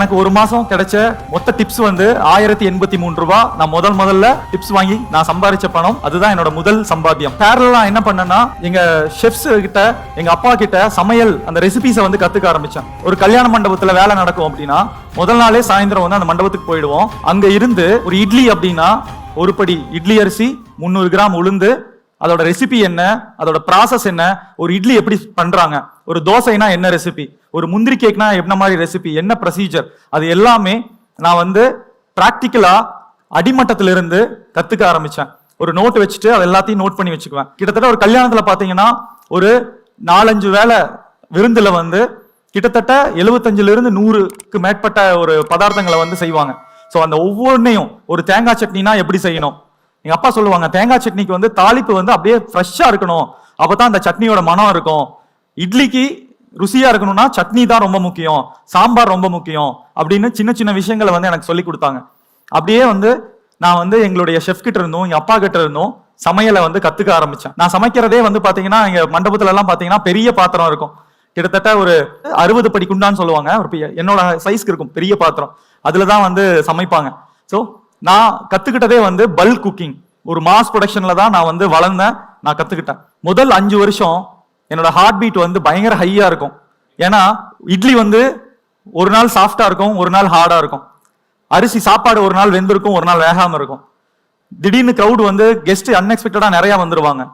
எனக்கு ஒரு மாசம் கிடைச்ச மொத்த டிப்ஸ் வந்து 1083 ரூபாய். நான் முதல்ல டிப்ஸ் வாங்கி நான் சம்பாதிச்ச பணம், அதுதான் என்னோட முதல் சம்பாத்தியம். பேரலா என்ன பண்ணேன்னா, எங்க ஷெஃப்ஸ் கிட்ட, எங்க அப்பா கிட்ட சமையல் அந்த ரெசிபிஸை வந்து கத்துக்க ஆரம்பிச்சேன். ஒரு கல்யாண மண்டபத்துல வேலை நடக்கும் அப்படின்னா முதல் நாளே சாயந்தரம் வந்து அந்த மண்டபத்துக்கு போயிடுவோம். அங்க இருந்து ஒரு இட்லி அப்படின்னா ஒரு படி இட்லி அரிசி, 300 கிராம் உளுந்து, அதோட ரெசிபி என்ன, அதோட ப்ராசஸ் என்ன, ஒரு இட்லி எப்படி பண்றாங்க, ஒரு தோசைனா என்ன ரெசிபி, ஒரு முந்திரி கேக்னா என்ன மாதிரி ரெசிபி, என்ன ப்ரொசீஜர், அது எல்லாமே நான் வந்து பிராக்டிக்கலா அடிமட்டத்திலிருந்து கத்துக்க ஆரம்பிச்சேன். ஒரு நோட் வச்சுட்டு அது எல்லாத்தையும் நோட் பண்ணி வச்சுக்குவேன். கிட்டத்தட்ட ஒரு கல்யாணத்துல பாத்தீங்கன்னா ஒரு 4-5 வேளை விருந்துல வந்து கிட்டத்தட்ட 75 to 100க்கு மேற்பட்ட ஒரு பதார்த்தங்களை வந்து செய்வாங்க. ஸோ அந்த ஒவ்வொன்றையும், ஒரு தேங்காய் சட்னினா எப்படி செய்யணும், எங்க அப்பா சொல்லுவாங்க தேங்காய் சட்னிக்கு வந்து தாளிப்பு வந்து அப்படியே ஃப்ரெஷ்ஷா இருக்கணும், அப்பதான் அந்த சட்னியோட மனம் இருக்கும். இட்லிக்கு ருசியா இருக்கணும்னா சட்னி தான் ரொம்ப முக்கியம், சாம்பார் ரொம்ப முக்கியம் அப்படின்னு சின்ன சின்ன விஷயங்களை வந்து எனக்கு சொல்லி கொடுத்தாங்க. அப்படியே வந்து நான் வந்து எங்களுடைய ஷெஃப் கிட்ட இருந்தும் எங்க அப்பா கிட்ட இருந்தும் சமையலை வந்து கத்துக்க ஆரம்பிச்சேன். நான் சமைக்கிறதே வந்து பாத்தீங்கன்னா எங்க மண்டபத்துல எல்லாம் பாத்தீங்கன்னா பெரிய பாத்திரம் இருக்கும், கிட்டத்தட்ட ஒரு 60 படி குண்டான்னு சொல்லுவாங்க, என்னோட சைஸ்க்கு இருக்கும் பெரிய பாத்திரம், அதுலதான் வந்து சமைப்பாங்க. ஸோ நான் கத்துக்கிட்டதே வந்து பல்க் குக்கிங், ஒரு மாஸ் ப்ரொடக்ஷன்ல தான் நான் வந்து வளர்ந்தேன். நான் கத்துக்கிட்டேன். முதல் 5 வருஷம் என்னோட ஹார்ட் பீட் வந்து பயங்கர ஹையா இருக்கும். ஏன்னா இட்லி வந்து ஒரு நாள் சாஃப்டா இருக்கும், ஒரு நாள் ஹார்டா இருக்கும். அரிசி சாப்பாடு ஒரு நாள் வெந்திருக்கும், ஒரு நாள் வேகாம இருக்கும். திடீர்னு கிரௌட் வந்து கெஸ்ட் அன்எக்ஸ்பெக்டடா நிறைய வந்துருவாங்க.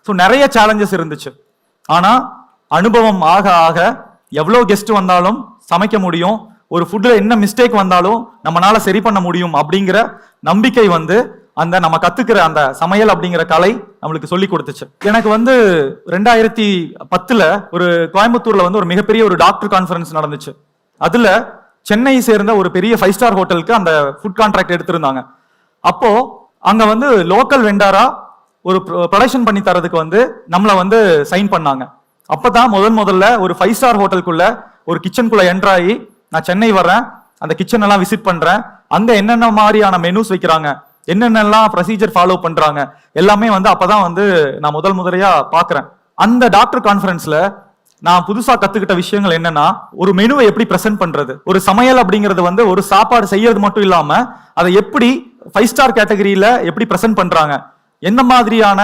ஸோ நிறைய சேலஞ்சஸ் இருந்துச்சு. ஆனா அனுபவம் ஆக ஆக எவ்வளோ கெஸ்ட் வந்தாலும் சமைக்க முடியும், ஒரு ஃபுட்ல என்ன மிஸ்டேக் வந்தாலும் நம்மளால சரி பண்ண முடியும் அப்படிங்கிற நம்பிக்கை வந்து அந்த நம்ம கத்துக்கிற அந்த சமையல் அப்படிங்கிற கலை நம்மளுக்கு சொல்லி கொடுத்துச்சு. எனக்கு வந்து 2010 ஒரு கோயம்புத்தூர்ல வந்து ஒரு மிகப்பெரிய ஒரு டாக்டர் கான்ஃபரன்ஸ் நடந்துச்சு. அதுல சென்னை சேர்ந்த ஒரு பெரிய 5 ஸ்டார் ஹோட்டலுக்கு அந்த ஃபுட் கான்ட்ராக்ட் எடுத்திருந்தாங்க. அப்போ அங்க வந்து லோக்கல் வெண்டாரா ஒரு ப்ரொடக்ஷன் பண்ணி தரதுக்கு வந்து நம்மள வந்து சைன் பண்ணாங்க. அப்பதான் முதல்ல ஒரு 5 ஸ்டார் ஹோட்டலுக்குள்ள ஒரு கிச்சனுக்குள்ள என்டர் ஆகி நான் சென்னை வர்றேன், அந்த கிச்சன் எல்லாம் விசிட் பண்றேன். அங்க என்னென்ன மாதிரியான மெனூஸ் வைக்கிறாங்க, என்னென்னலாம் ப்ரொசீஜர் ஃபாலோ பண்றாங்க, எல்லாமே வந்து அப்பதான் வந்து நான் முதல்முறையா பாக்குறேன். அந்த டாக்டர் கான்ஃபரன்ஸ்ல நான் புதுசா கத்துக்கிட்ட விஷயங்கள் என்னன்னா, ஒரு மெனுவை எப்படி பிரசன்ட் பண்றது, ஒரு சமையல் அப்படிங்கிறது வந்து ஒரு சாப்பாடு செய்யறது மட்டும் இல்லாம அதை எப்படி 5 ஸ்டார் கேட்டகரியில எப்படி பிரசன்ட் பண்றாங்க, என்ன மாதிரியான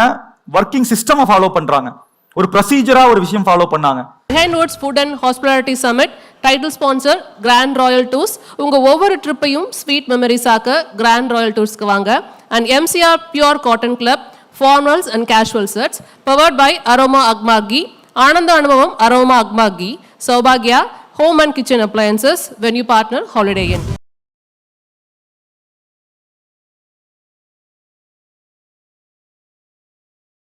ஒர்க்கிங் சிஸ்டம் ஃபாலோ பண்றாங்க, ஒரு ப்ரொசீஜரா ஒரு விஷயம் ஃபாலோ பண்ணாங்க. Behind Woods Food and Hospitality Summit title sponsor Grand Royal Tours. உங்க ஒவ்வொரு ட்ரிப்பையும் ஸ்வீட் மெமரிஸ் ஆக்க Grand Royal Toursக்கு வாங்க. And MCR Pure Cotton Club Formals and Casual Shirts powered by Aroma Agmagi, ஆனந்த அனுபவம் Aroma Agmagi, Saubhagya Home and Kitchen Appliances, Venue Partner Holiday Inn.